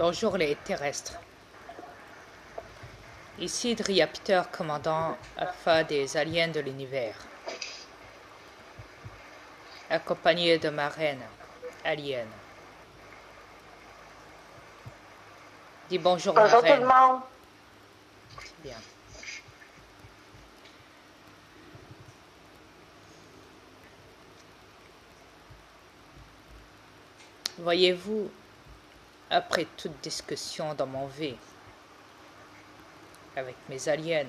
Bonjour les terrestres. Ici Dria Peter, commandant alpha des aliens de l'univers, accompagné de ma reine, alien. Dis bonjour ma Bonjour tout le reine. monde. C'est bien. Voyez-vous, après toute discussion dans mon V avec mes aliens,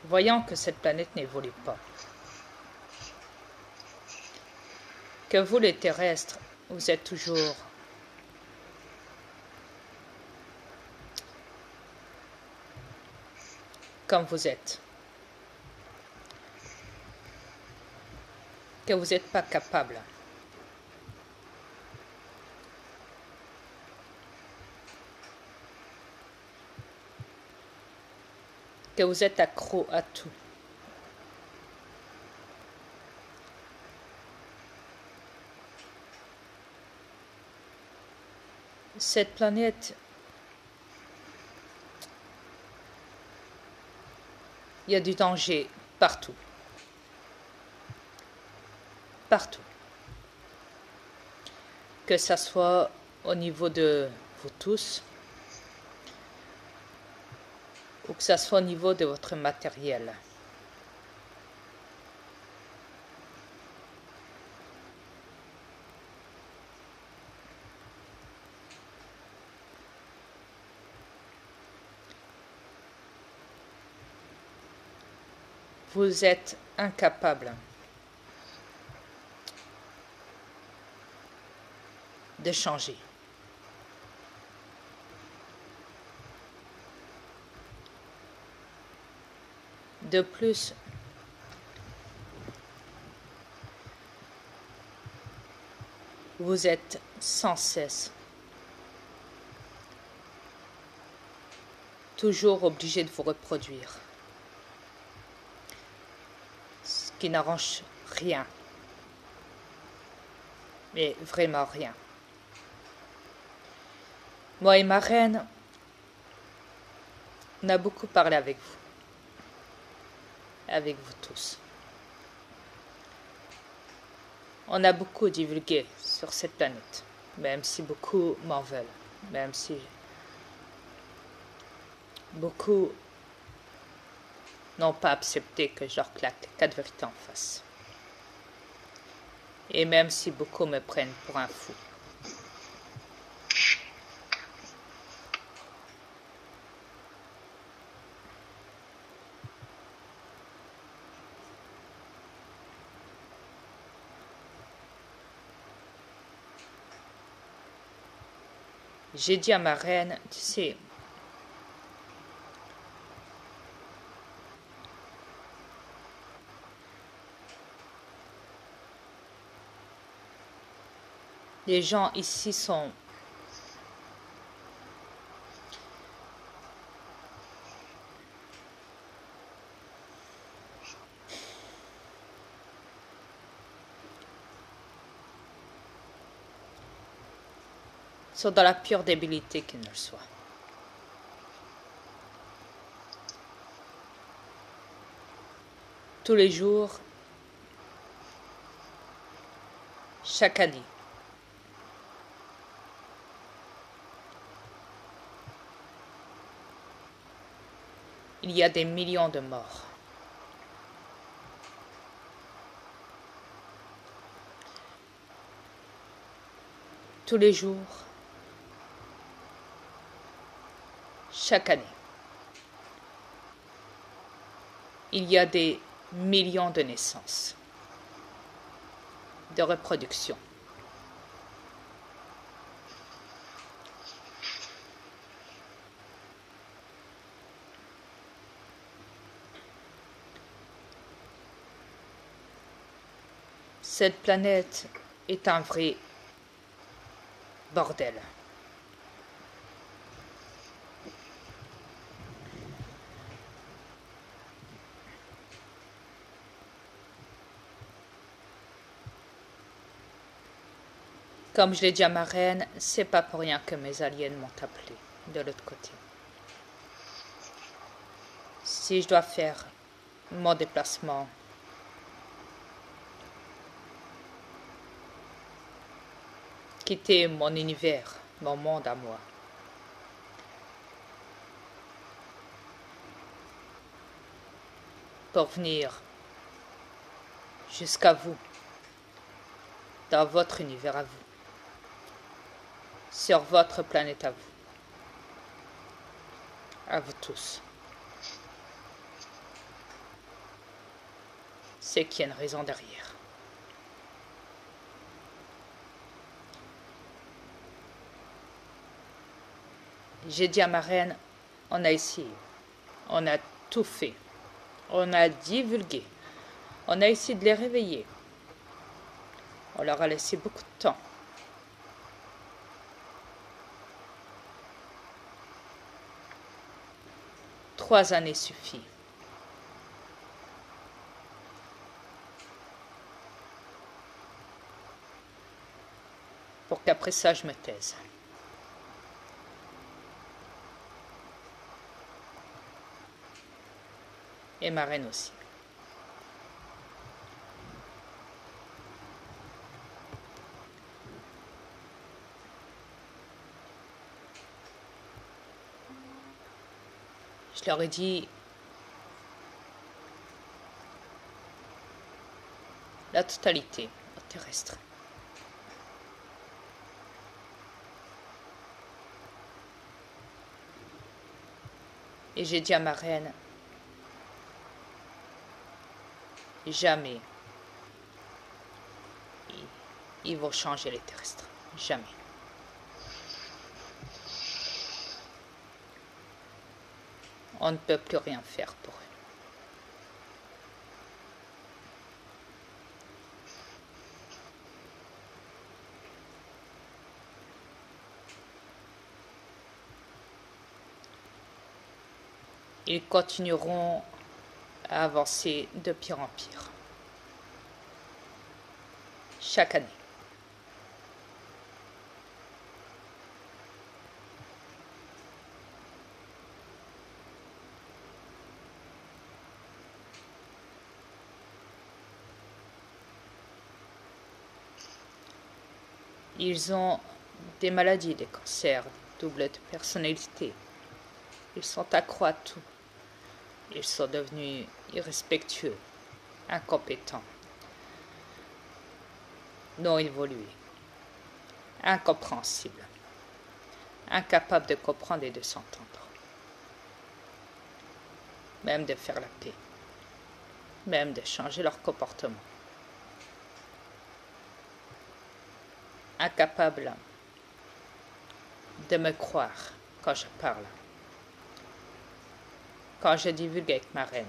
voyant que cette planète n'évolue pas, que vous les terrestres, vous êtes toujours comme vous êtes, que vous n'êtes pas capable que vous êtes accro à tout. Cette planète, il y a du danger partout. Partout. Que ça soit au niveau de vous tous, ou que ça soit au niveau de votre matériel. Vous êtes incapable de changer. De plus, vous êtes sans cesse toujours obligé de vous reproduire, ce qui n'arrange rien, mais vraiment rien. Moi et ma reine, on a beaucoup parlé avec vous tous. On a beaucoup divulgué sur cette planète, même si beaucoup m'en veulent, même si beaucoup n'ont pas accepté que je leur claque 4 vérités en face. Et même si beaucoup me prennent pour un fou. J'ai dit à ma reine, tu sais, les gens ici sont dans la pure débilité qu'ils ne le soient. Tous les jours, chaque année, il y a des millions de morts. Tous les jours, chaque année, il y a des millions de naissances, de reproduction. Cette planète est un vrai bordel. Comme je l'ai dit à ma reine, c'est pas pour rien que mes alliés m'ont appelé de l'autre côté. Si je dois faire mon déplacement, quitter mon univers, mon monde à moi, pour venir jusqu'à vous, dans votre univers à vous, sur votre planète à vous tous. C'est qu'il y a une raison derrière. J'ai dit à ma reine, on a essayé, on a tout fait, on a divulgué, on a essayé de les réveiller. On leur a laissé beaucoup de temps. Trois années suffit. Pour qu'après ça, je me taise. Et ma reine aussi. Je leur ai dit, la totalité terrestre. Et j'ai dit à ma reine, jamais ils vont changer les terrestres. Jamais. On ne peut plus rien faire pour eux. Ils continueront à avancer de pire en pire. Chaque année. Ils ont des maladies, des cancers, double de personnalité. Ils sont accros à tout. Ils sont devenus irrespectueux, incompétents, non évolués, incompréhensibles, incapables de comprendre et de s'entendre, même de faire la paix, même de changer leur comportement. Incapables de me croire quand je parle, quand je divulgue avec ma reine,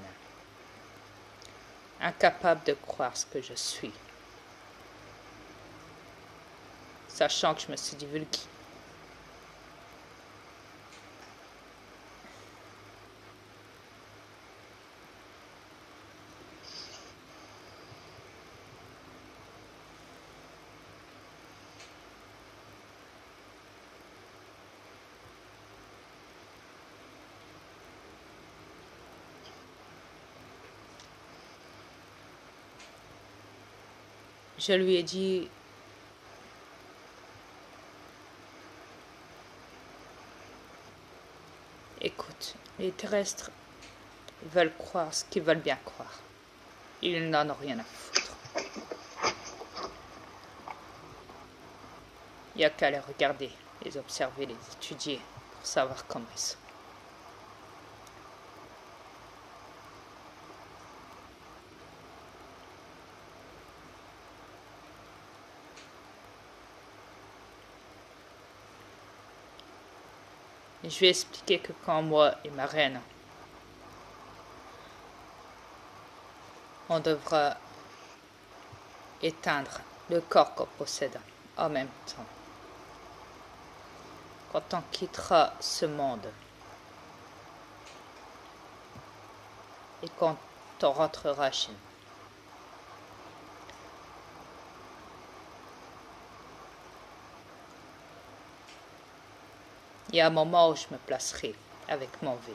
incapable de croire ce que je suis, sachant que je me suis divulguée. Je lui ai dit, écoute, les terrestres veulent croire ce qu'ils veulent bien croire. Ils n'en ont rien à foutre. Il n'y a qu'à les regarder, les observer, les étudier pour savoir comment ils sont. Et je lui ai expliqué que quand moi et ma reine, on devra éteindre le corps qu'on possède en même temps. Quand on quittera ce monde et quand on rentrera chez nous. Il y a un moment où je me placerai avec mon V.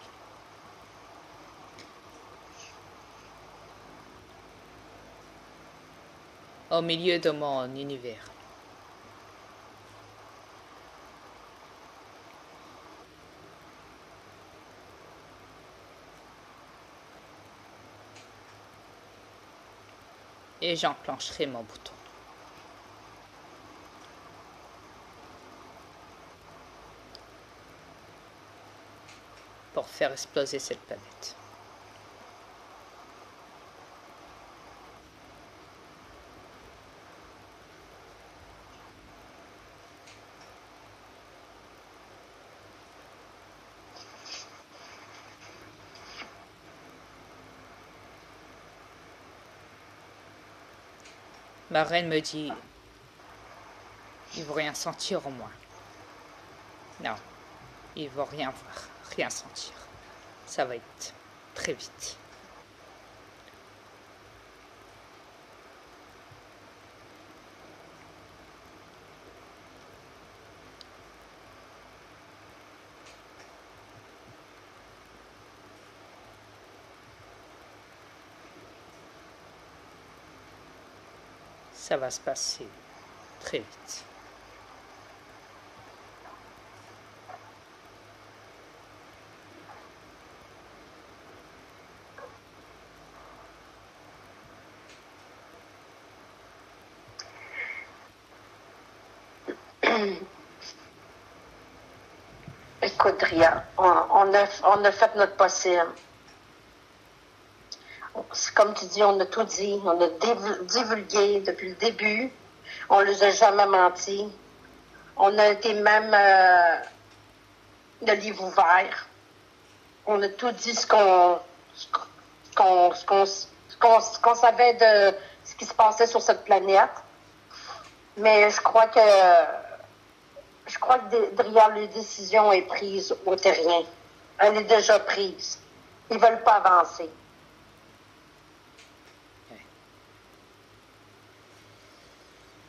Au milieu de mon univers. Et j'enclencherai mon bouton. Pour faire exploser cette planète. Ma reine me dit, il ne veut rien sentir au moins. Non, il ne veut rien voir, rien sentir. Ça va être très vite. Ça va se passer très vite. Écoute, Ria, on a fait notre possible. C'est comme tu dis, on a tout dit. On a divulgué depuis le début. On ne les a jamais menti. On a été même le livre ouvert. On a tout dit ce qu'on savait de ce qui se passait sur cette planète. Mais je crois que Dria, la décision est prise au terrien. Elle est déjà prise. Ils ne veulent pas avancer.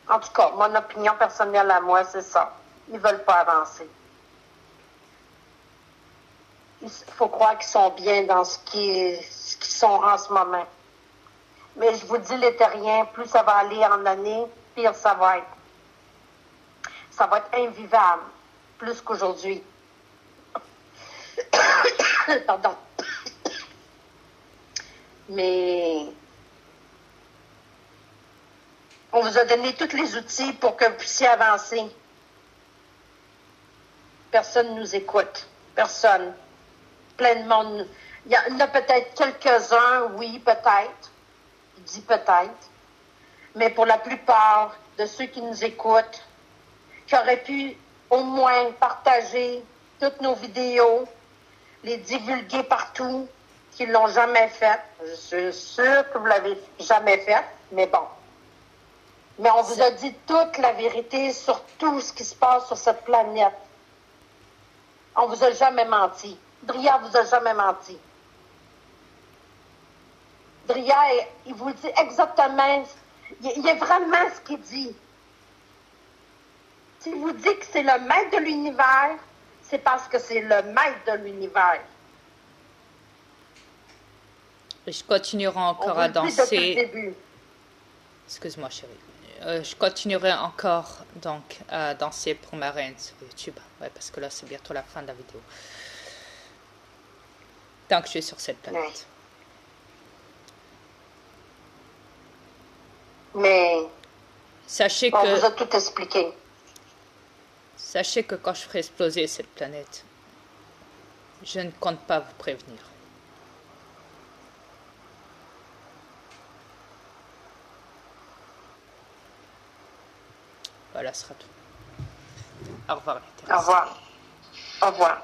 En tout cas, mon opinion personnelle à moi, c'est ça. Ils ne veulent pas avancer. Il faut croire qu'ils sont bien dans ce qu'ils sont en ce moment. Mais je vous dis, les terriens, plus ça va aller en année, pire ça va être. Ça va être invivable, plus qu'aujourd'hui. Pardon. Mais on vous a donné tous les outils pour que vous puissiez avancer. Personne ne nous écoute. Personne. Plein de monde. Il y en a peut-être quelques-uns, oui, peut-être. Je dis peut-être. Mais pour la plupart de ceux qui nous écoutent, qui auraient pu au moins partager toutes nos vidéos, les divulguer partout, qui ne l'ont jamais fait. Je suis sûre que vous ne l'avez jamais fait, mais bon. Mais on vous a dit toute la vérité sur tout ce qui se passe sur cette planète. On vous a jamais menti. Dria vous a jamais menti. Dria, il vous dit exactement, il est vraiment ce qu'il dit. S'il vous dit que c'est le maître de l'univers, c'est parce que c'est le maître de l'univers. Je continuerai encore à danser. Excuse-moi, chérie. Je continuerai encore donc à danser pour ma reine sur YouTube. Ouais, parce que là, c'est bientôt la fin de la vidéo. Tant que je suis sur cette planète. Mais sachez on que vous a tout expliqué. Sachez que quand je ferai exploser cette planète, je ne compte pas vous prévenir. Voilà, ce sera tout. Au revoir, les terrestres. Au revoir. Au revoir.